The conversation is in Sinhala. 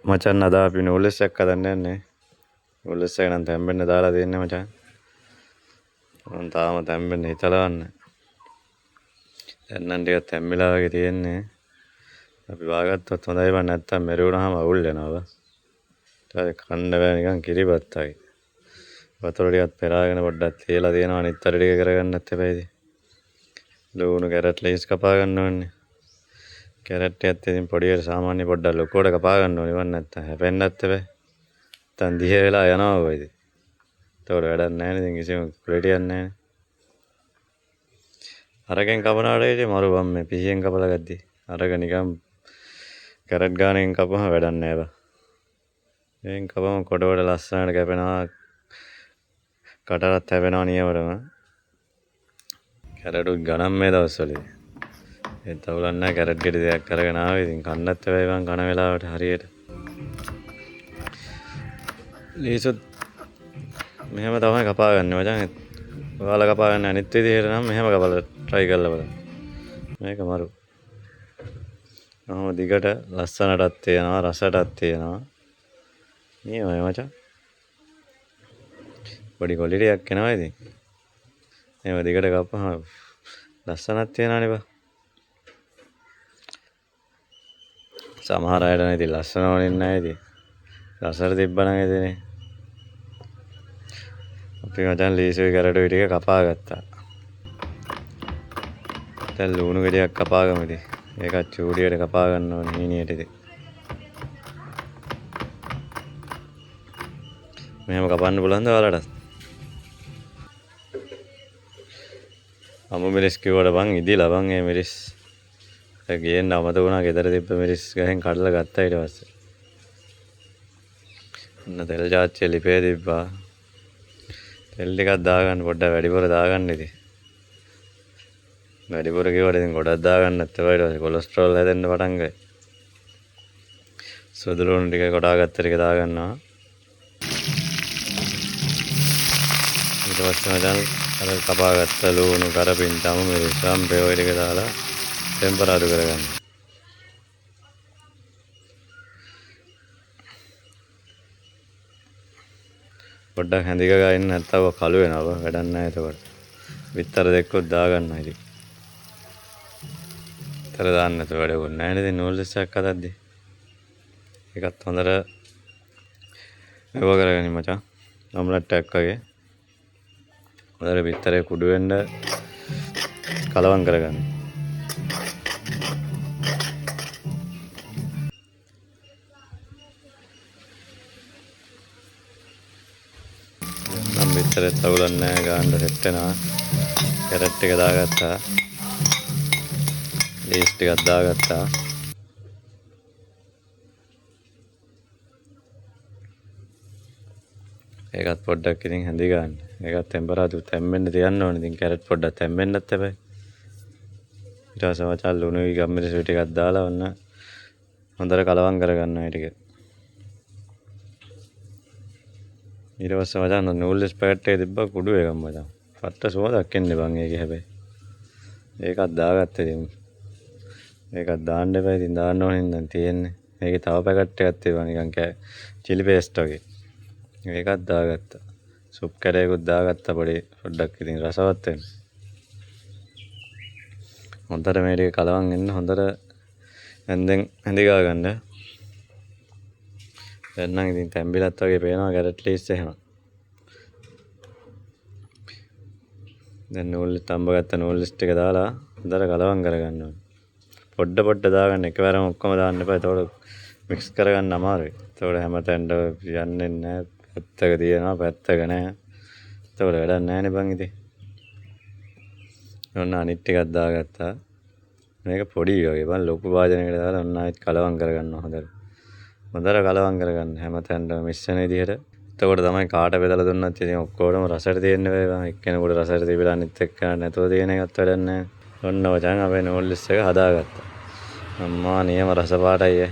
මචන් අද අපි නූල්ලස් එකක් හදන්න යන්නේ. නූල්ලස් එක නම් තැම්බෙන්න දාලා දෙන්නේ මචන්. මම තාම තැම්බෙන්න හිතලවන්න. දැන් නම් ටිකක් තැම්බිලා වගේ තියෙන්නේ. අපි වාගත්තොත් හොඳයි බං නැත්තම් මෙරුණාම අවුල් වෙනවා. ඊට කන්න බෑ නිකන් කිරිබත් වගේ. වතුර ටිකක් පෙරාගෙන පොඩ්ඩක් තියලා තියෙනවා අනිත් අර ටික කරගන්නත් එපා ඉතින්. ලුණු කැරට් ලේස් කපා ගන්න ඕනේ. කැරට් එකත් ඉතින් පොඩියට සාමාන්‍ය පොඩ්ඩක් ලොකුවට කපා ගන්න ඕනේ වන් නැත්තම් හැපෙන්නත් එපා. නැත්තම් දිහ වෙලා යනවා කොයිද. ඒතකොට වැඩක් නැහැ නේ ඉතින් කිසිම ක්වලිටියක් නැහැ නේ. අරගෙන් කපනවට ඉතින් මරු බම් මේ පිහියෙන් කපලා ගද්දි. අරක නිකන් කැරට් ගානකින් කපුවම වැඩක් නැහැ බා. මේන් කපම කොටවට ලස්සනට කැපෙනවා. කටරත් හැපෙනවා නියමටම. කැරටුත් ගණන් මේ දවස්වලදී. ඒ තවුලක් නැහැ කැරට් ගෙඩි දෙකක් අරගෙන ආවේ. ඉතින් කන්නත් එපා බං කන වෙලාවට හරියට. ලීසුත් මෙහෙම තමයි කපා ගන්න මචං. ඔයාලා කපා ගන්න අනිත් විදිහට නම් මෙහෙම කපලා try කරලා බලන්න. මේක මරු. කොහොම දිගට ලස්සනටත් තියෙනවා රසටත් තියෙනවා. නියමයි මචං. පොඩි කොලිරියක් එනවා ඉතින්. එහෙම දිගට කපපුවම ලස්සනක් තියෙනවනේ බා. සමහර අයට නම් ඉතින් ලස්සන ඕනෙන්නේ නැහැ ඉතින්. රසට තිබ්බනම් ඉතින් අපි මචං ලීසුයි කැරටුයි ටික කපා ගත්තා. දැන් ලුණු ගෙඩියක් කපාගමු ඉතින්. ඒකත් චූඩියට කපා ගන්න ඕනේ හීනියට ඉතින්. මෙහෙම කපන්න පුළුවන්ද ඔයාලට? අමු මිරිස් කිව්වට බං ඉදිලා බං මේ මිරිස්. ඒක ගේන්න අමතක වුණා ගෙදර තිබ්බ මිරිස් ගහෙන් කඩලා ගත්තා ඊට පස්සේ. ඔන්න තෙල් ජාච්චිය ලිපේ තිබ්බා. තෙල් ටිකක් දාගන්න පොඩ්ඩක් වැඩිපුර දාගන්න ඉතින්. වැඩිපුර කිව්වට ඉතින් ගොඩක් දාගන්නත් එපා ඊට පස්සේ කොලෙස්ටරෝල් හැදෙන්න පටන් ගයි. සුදු ලුණු ටික කොටාගත්ත ටික දාගන්නවා. ඊට පස්සේ මචං අර කපාගත්ත ලුණු කරපින් තම මිරිස් සම්පේ ඔය ටික දාලා ටෙම්පරාදු කරගන්න. පොඩ්ඩක් හැඳික ගන්න නැත්තම් කළු වෙනවා වැඩක් නැහැ එතකොට. විතර දෙකක් දාගන්නවා ඉතින්. විතර දාන්න නැතුව වැඩකුත් නැහැ නේද නූල්ලස් එකක් හදද්දි. ඒකත් හොඳට ඒව කරගනි මචං. ඔම්ලට් එකක් වගේ. හොඳට විතරේ කුඩු වෙන්න කලවම් කරගන්න. නම් විතරේ තවුලක් නැහැ ගාන්න සෙට් වෙනවා. කැරට් එක දාගත්තා. ලීස් ටිකක් දාගත්තා. ඒකත් පොඩ්ඩක් ඉතින් හැඳි ගන්න. ඒකත් ටෙම්පරාදු තැම්බෙන්න තියන්න ඕනේ. ඉතින් කැරට් පොඩ්ඩක් තැම්බෙන්නත් එපා. ඊට පස්සේ මචං ලුණුයි ගම්මිරිසුයි ටිකක් දාලා ඔන්න හොඳට කලවම් කරගන්නවා ටික. ඊට පස්සේ මචං නූල්ලස් පැකට් එකේ තිබ්බ කුඩු එකක් මචං. පට්ට සුවඳක් එන්නේ බං ඒකේ හැබැයි. ඒකත් දාගත්තා ඉතින්. ඒකත් දාන්න එපා ඉතින් දාන්න ඕනේ නම් තියෙන්නේ. මේකේ තව පැකට් එකක් තිබ්බා නිකන් චිලි පේස්ට් වගේ. ඒකත් දාගත්තා. සුප් කැරේකුත් දාගත්තා පොඩ්ඩක් ඉතින් රසවත් වෙන්න. හොඳට මේ ටික කලවම් වෙන්න හොඳට හැඳි ගා ගන්න. දැන් නම් ඉතින් තැම්බිලත් වගේ පේනවා කැරට් ලීස් එහෙම. දැන් නූල්ලස් තඹ ගත්ත නූල්ලස් ටික දාලා හොඳට කලවම් කරගන්න ඕනේ. පොඩ දාගන්න එකවරම ඔක්කොම දාන්න එපා. ඒතකොට මික්ස් කරගන්න අමාරුයි. ඒතකොට හැමතැනට යන්නේ නැහැ. පැත්තක තියෙනවා පැත්තක නැහැ. ඒතකොට වැඩක් නැහැ නේ බං ඉතින්. ඔන්න අනිත් ටිකක් දාගත්තා. මේක පොඩි වගේ බං ලොකු වාදනයකට දාලා ඔන්න ආයෙත් කලවම් කරගන්නවා හොඳට. හොඳට කලවම් කරගන්න හැමතැනටම මිශ්‍රණ විදිහට. එතකොට තමයි කාට බෙදලා දුන්නත් ඉතින් ඔක්කොටම රසට තියෙන්න බෑ බං. එක්කෙනෙකුට රසට තිබිලා අනිත් එක්කෙනාට නැතුව තියෙන එකත් වැඩක් නැහැ. ඔන්න මචං අපේ නූල්ලස් එක හදාගත්තා. අම්මා නියම රස පාටයි.